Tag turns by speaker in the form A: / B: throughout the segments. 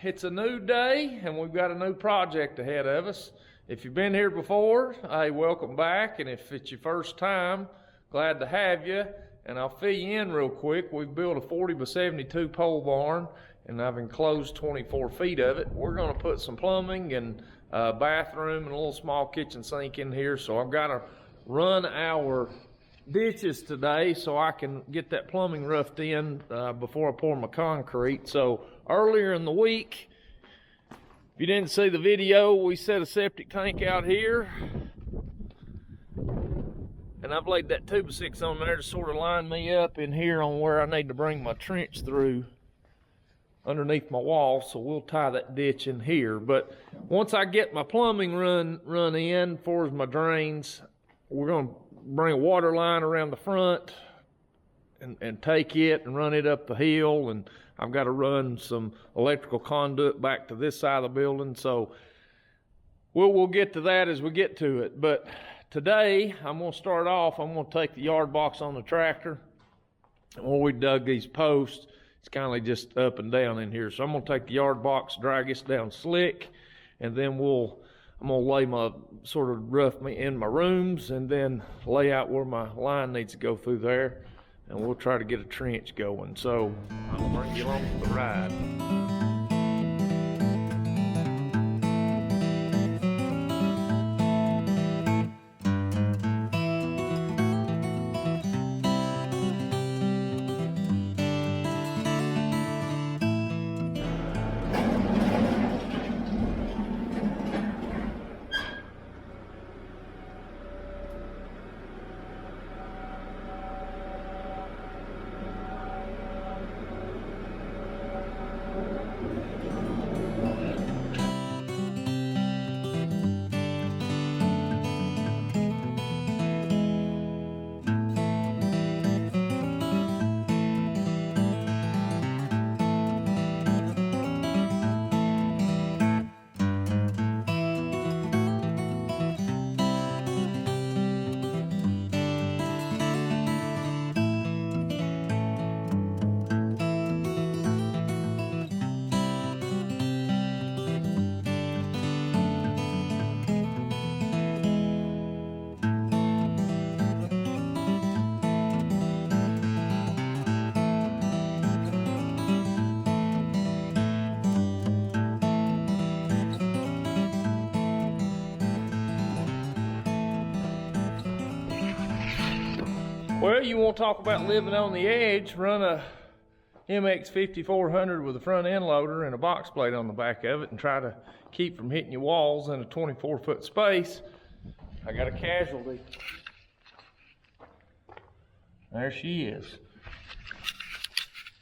A: It's a new day and we've got a new project ahead of us. If you've been here before, hey, welcome back. And if it's your first time, glad to have you. And I'll fill you in real quick. We've built a 40 by 72 pole barn and I've enclosed 24 feet of it. We're gonna put some plumbing and a bathroom and a little small kitchen sink in here. So I've gotta run our ditches today so I can get that plumbing roughed in before I pour my concrete. So earlier in the week, if you didn't see the video, we set a septic tank out here and I've laid that 2x6 on there to sort of line me up in here on where I need to bring my trench through underneath my wall. So we'll tie that ditch in here. But once I get my plumbing run in for my drains, we're going to bring a water line around the front and take it and run it up the hill, and I've got to run some electrical conduit back to this side of the building. So we'll get to that as we get to it. But today I'm going to start off, I'm going to take the yard box on the tractor, and where we dug these posts, it's kind of like just up and down in here. So I'm going to take the yard box, drag this down slick, and then I'm gonna lay my sort of rough in my rooms and then lay out where my line needs to go through there, and we'll try to get a trench going. So I'll bring you along for the ride. Well, you want to talk about living on the edge, run a MX5400 with a front end loader and a box plate on the back of it and try to keep from hitting your walls in a 24-foot space. I got a casualty. There she is.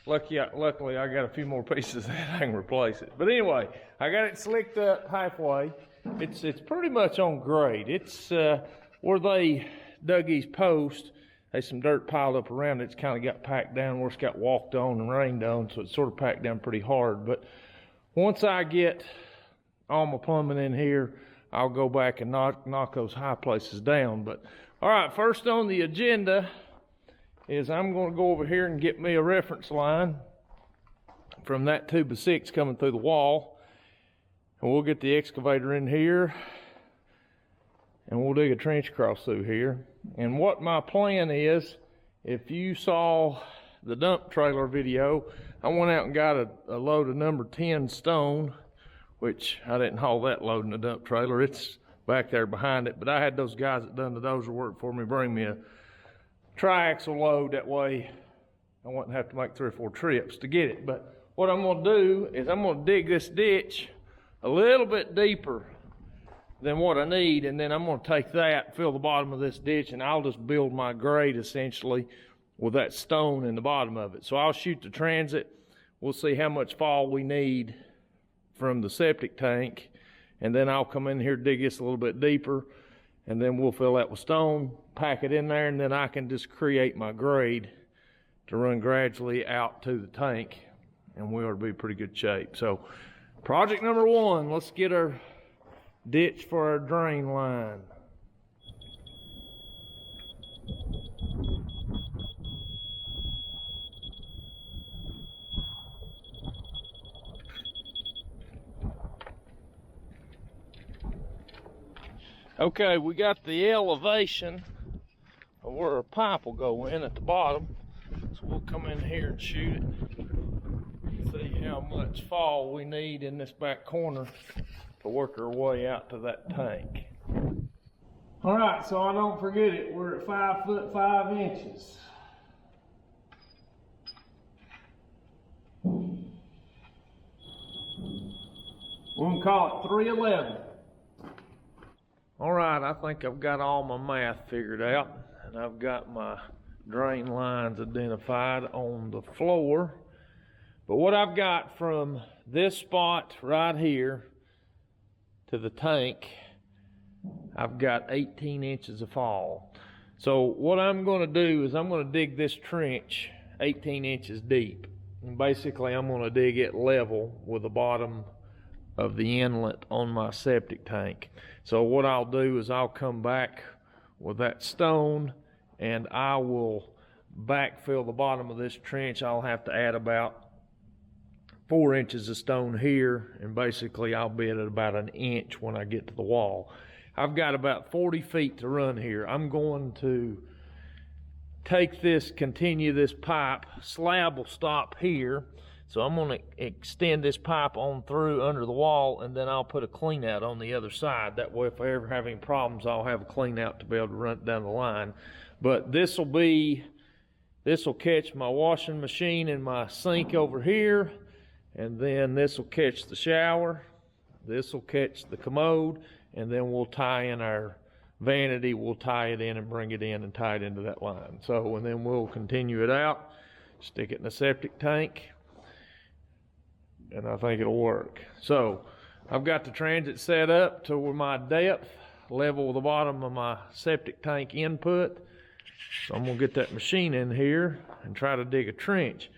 A: Luckily, I got a few more pieces that I can replace it. But anyway, I got it slicked up halfway. It's pretty much on grade. It's where they dug these posts. There's some dirt piled up around it. It's kind of got packed down where it's got walked on and rained on, so it's sort of packed down pretty hard. But once I get all my plumbing in here, I'll go back and knock those high places down. But all right, first on the agenda is I'm going to go over here and get me a reference line from that 2x6 coming through the wall, and we'll get the excavator in here and we'll dig a trench across through here. And what my plan is, if you saw the dump trailer video, I went out and got a load of number 10 stone, which I didn't haul that load in the dump trailer. It's back there behind it, but I had those guys that done the dozer work for me bring me a triaxle load. That way I wouldn't have to make 3 or 4 trips to get it. But what I'm gonna do is I'm gonna dig this ditch a little bit deeper than what I need, and then I'm going to take that, fill the bottom of this ditch, and I'll just build my grade essentially with that stone in the bottom of it. So I'll shoot the transit. We'll see how much fall we need from the septic tank, and then I'll come in here, dig this a little bit deeper, and then we'll fill that with stone, pack it in there, and then I can just create my grade to run gradually out to the tank, and we ought to be in pretty good shape. So project number 1, let's get our ditch for our drain line. Okay, we got the elevation of where a pipe will go in at the bottom. So we'll come in here and shoot it. See how much fall we need in this back corner to work our way out to that tank. All right, so I don't forget it, we're at 5 foot 5 inches. We're gonna call it 311. All right, I think I've got all my math figured out, and I've got my drain lines identified on the floor. But what I've got from this spot right here to the tank, I've got 18 inches of fall. So what I'm gonna do is I'm gonna dig this trench 18 inches deep. And basically I'm gonna dig it level with the bottom of the inlet on my septic tank. So what I'll do is I'll come back with that stone and I will backfill the bottom of this trench. I'll have to add about 4 inches of stone here, and basically I'll be at about an inch when I get to the wall. I've got about 40 feet to run here. I'm going to take this, continue this pipe. Slab will stop here. So I'm going to extend this pipe on through under the wall, and then I'll put a clean out on the other side. That way if I ever have any problems, I'll have a clean out to be able to run it down the line. But this will catch my washing machine and my sink over here, and then this will catch the shower. This will catch the commode, and then we'll tie in our vanity. We'll tie it in and bring it in and tie it into that line. So, and then we'll continue it out, stick it in the septic tank, and I think it'll work. So I've got the transit set up to where my depth level with the bottom of my septic tank input. So I'm gonna get that machine in here and try to dig a trench.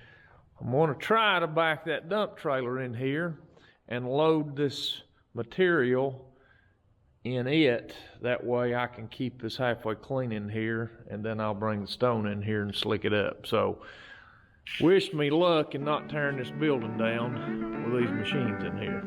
A: I'm gonna try to back that dump trailer in here and load this material in it. That way I can keep this halfway clean in here, and then I'll bring the stone in here and slick it up. So wish me luck in not tearing this building down with these machines in here.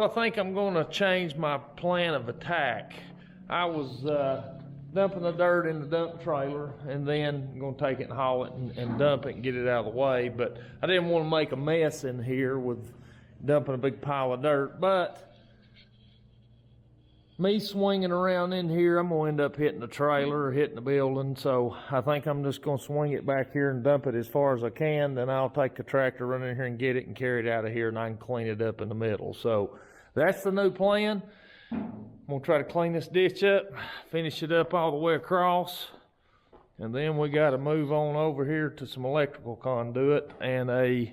A: Well, I think I'm gonna change my plan of attack. I was dumping the dirt in the dump trailer and then gonna take it and haul it and dump it and get it out of the way, but I didn't want to make a mess in here with dumping a big pile of dirt. But me swinging around in here, I'm gonna end up hitting the trailer or hitting the building, so I think I'm just gonna swing it back here and dump it as far as I can. Then I'll take the tractor, run in here and get it and carry it out of here, and I can clean it up in the middle. So that's the new plan. I'm gonna try to clean this ditch up, finish it up all the way across, and then we got to move on over here to some electrical conduit and a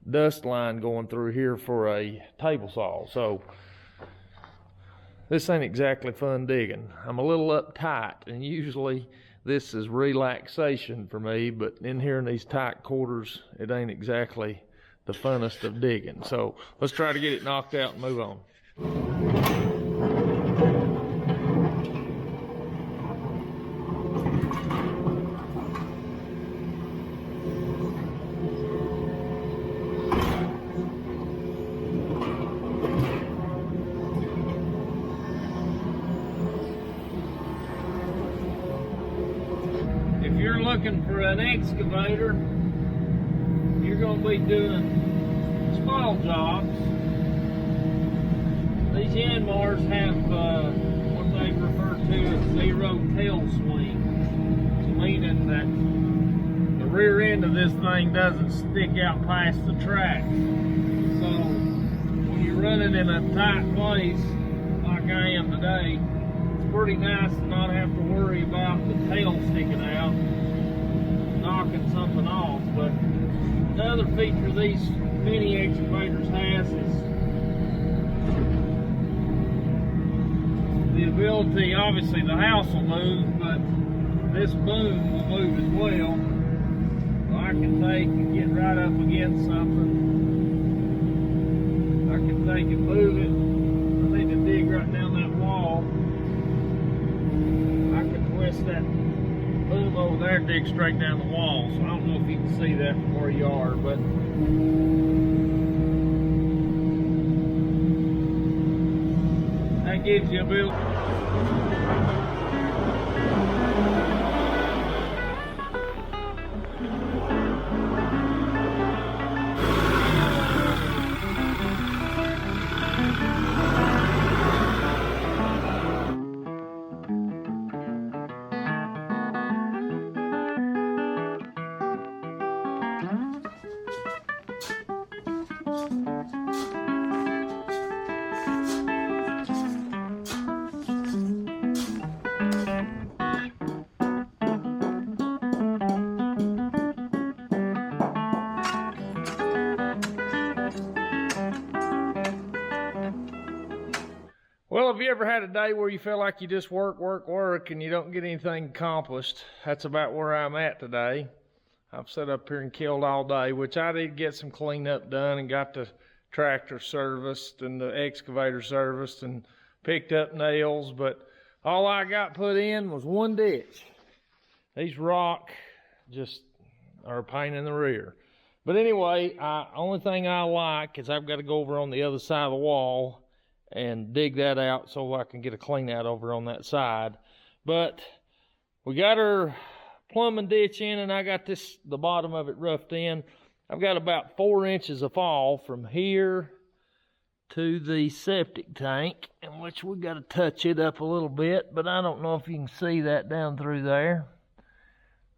A: dust line going through here for a table saw. So this ain't exactly fun digging. I'm a little uptight, and usually this is relaxation for me, but in here in these tight quarters, it ain't exactly the funnest of digging. So let's try to get it knocked out and move on. Looking for an excavator, you're going to be doing small jobs. These Yanmars have what they refer to as zero tail swing, meaning that the rear end of this thing doesn't stick out past the track. So when you're running in a tight place like I am today, it's pretty nice to not have to worry about the tail sticking out, knocking something off. But the other feature these mini excavators has is the ability, obviously the house will move, but this boom will move as well. So I can take and get right up against something. I can take and move it. I need to dig right down that wall. I can twist that boom over there, dig straight down the wall. So I don't know if you can see that from where you are, but that gives you a bit. Well, have you ever had a day where you feel like you just work, and you don't get anything accomplished? That's about where I'm at today. I've sat up here and killed all day, which I did get some cleanup done and got the tractor serviced and the excavator serviced and picked up nails, but all I got put in was one ditch. These rock just are a pain in the rear. But anyway, only thing I like is I've got to go over on the other side of the wall and dig that out so I can get a clean out over on that side. But we got our plumbing ditch in, and I got the bottom of it roughed in. I've got about 4 inches of fall from here to the septic tank, in which we got to touch it up a little bit, but I don't know if you can see that down through there.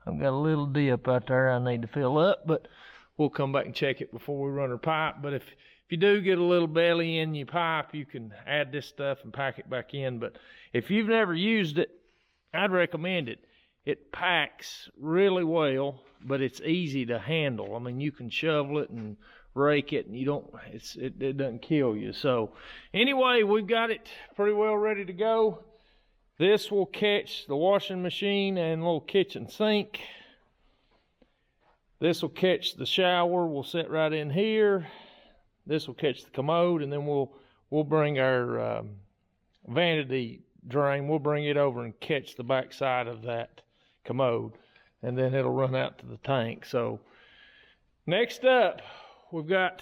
A: I've got a little dip out there I need to fill up, but we'll come back and check it before we run our pipe. But if you do get a little belly in your pipe, you can add this stuff and pack it back in. But if you've never used it, I'd recommend it. It packs really well, but it's easy to handle. I mean, you can shovel it and rake it, and it doesn't kill you. So anyway, we've got it pretty well ready to go. This will catch the washing machine and little kitchen sink. This will catch the shower. We'll set right in here. This will catch the commode, and then we'll bring our vanity drain. We'll bring it over and catch the back side of that commode, and then it'll run out to the tank. So next up, we've got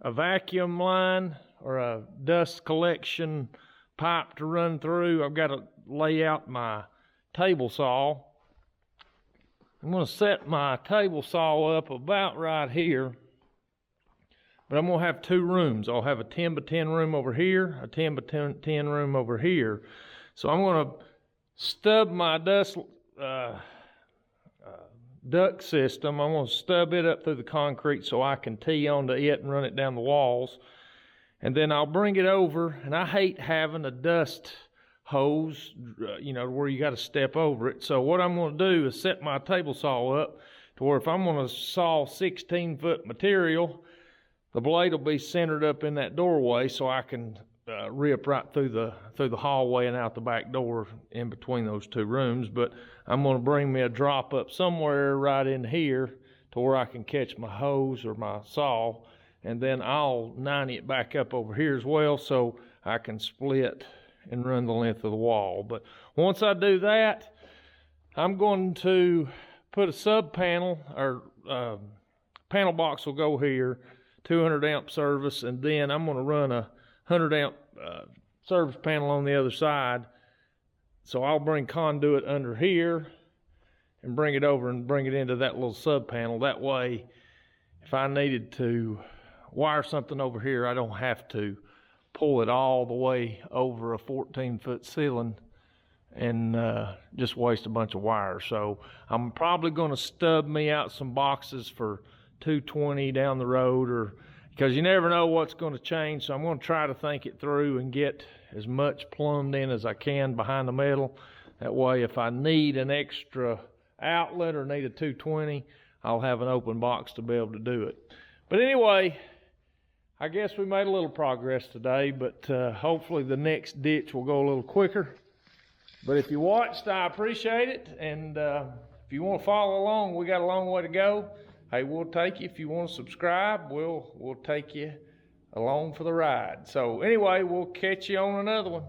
A: a vacuum line or a dust collection pipe to run through. I've got to lay out my table saw. I'm going to set my table saw up about right here, but I'm going to have two rooms. I'll have a 10 by 10 room over here, a 10 by 10 room over here. So I'm going to stub my duct system. I'm going to stub it up through the concrete so I can tee onto it and run it down the walls. And then I'll bring it over, and I hate having a dust hose, where you got to step over it. So what I'm going to do is set my table saw up to where if I'm going to saw 16-foot material, the blade will be centered up in that doorway so I can rip right through the hallway and out the back door in between those two rooms. But I'm going to bring me a drop up somewhere right in here to where I can catch my hose or my saw, and then I'll 90 it back up over here as well so I can split and run the length of the wall. But once I do that, I'm going to put a sub panel, or panel box will go here, 200 amp service, and then I'm going to run a 100 amp service panel on the other side. So I'll bring conduit under here and bring it over and bring it into that little sub panel. That way, if I needed to wire something over here, I don't have to pull it all the way over a 14-foot ceiling and just waste a bunch of wires. So I'm probably going to stub me out some boxes for 220 down the road, or because you never know what's going to change. So I'm going to try to think it through and get as much plumbed in as I can behind the metal. That way, if I need an extra outlet or need a 220, I'll have an open box to be able to do it. But anyway, I guess we made a little progress today, but hopefully the next ditch will go a little quicker. But if you watched, I appreciate it. And if you want to follow along, we got a long way to go. Hey, we'll take you. If you want to subscribe, we'll take you along for the ride. So anyway, we'll catch you on another one.